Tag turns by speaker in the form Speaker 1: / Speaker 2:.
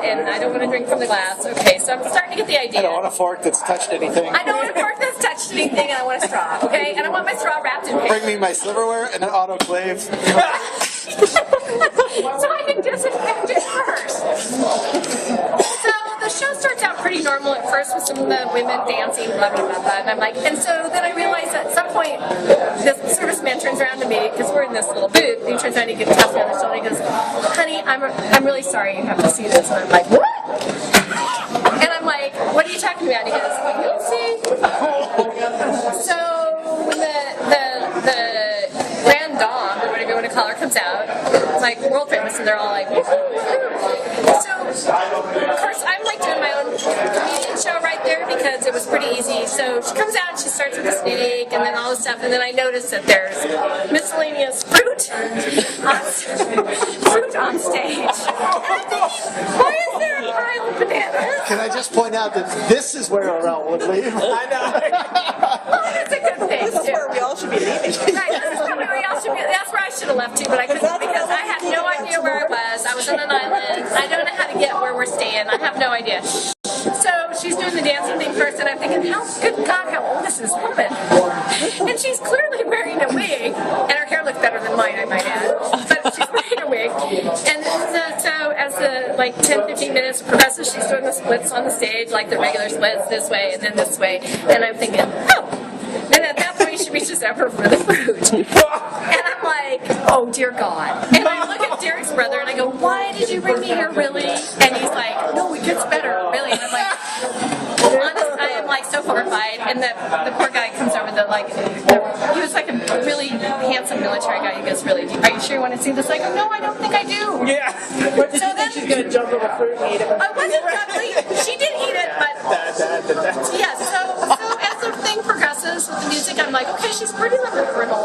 Speaker 1: and I don't want to drink from the glass. Okay, so I'm starting to get the idea.
Speaker 2: I don't want a fork that's touched anything.
Speaker 1: I don't want a fork that's touched anything, and I want a straw, okay? And I want my straw wrapped in paper.
Speaker 2: Bring me my silverware and an autoclave.
Speaker 1: So I can disinfect it first. So the show starts out pretty normal at first with some of the women dancing, blah, blah, blah, blah. And I'm like, and so then I realized that at some point, this serviceman turns around to me, because we're in this little booth, and he turns around and he taps me on the shoulder, and he goes, honey, I'm really sorry you have to see this. And I'm like, what? And I'm like, what are you talking about? And he goes, you'll see. So the grand dame, or whatever you want to call her, comes out. It's like world famous, and they're all like, so of course I'm like doing my own comedian show right there because it was pretty easy. So she comes out and she starts with the snake and then all this stuff, and then I notice that there's miscellaneous fruit on stage. Why is there a pile of bananas?
Speaker 2: Can I just point out that this is where Aurel would leave?
Speaker 3: I know.
Speaker 1: Well, that's a good thing.
Speaker 3: This is where we all should be leaving.
Speaker 1: Right, this is where we all should be. That's where I should have left too, but I couldn't because I had no idea where I was. I was on an island. I don't know how to get where we're staying. I have no idea. So she's doing the dancing thing first, and I'm thinking, good God, how old is this woman? And she's clearly wearing a wig, and her hair looks better than mine, I might add. But she's wearing a wig. And so as the 10, 15 minutes progresses, she's doing the splits on the stage, like the regular splits, this way and then this way. And I'm thinking, oh. And at that point, she reaches over for the fruit. And I'm like, oh, dear God. And I look at Derek's brother, and I go, why did you bring me here, really? And he's like, no, it gets better, really. And I'm like, honest, I am like so horrified. And the poor guy comes over, he was like a really handsome military guy. He goes, really, are you sure you want to see this? I go, no, I don't think I do.
Speaker 3: Yeah. What did you think she's going to jump over fruit and eat it?
Speaker 1: I wasn't juggling. She did eat it, but yeah, so as the thing progresses with the music, I'm like, okay, she's pretty liberal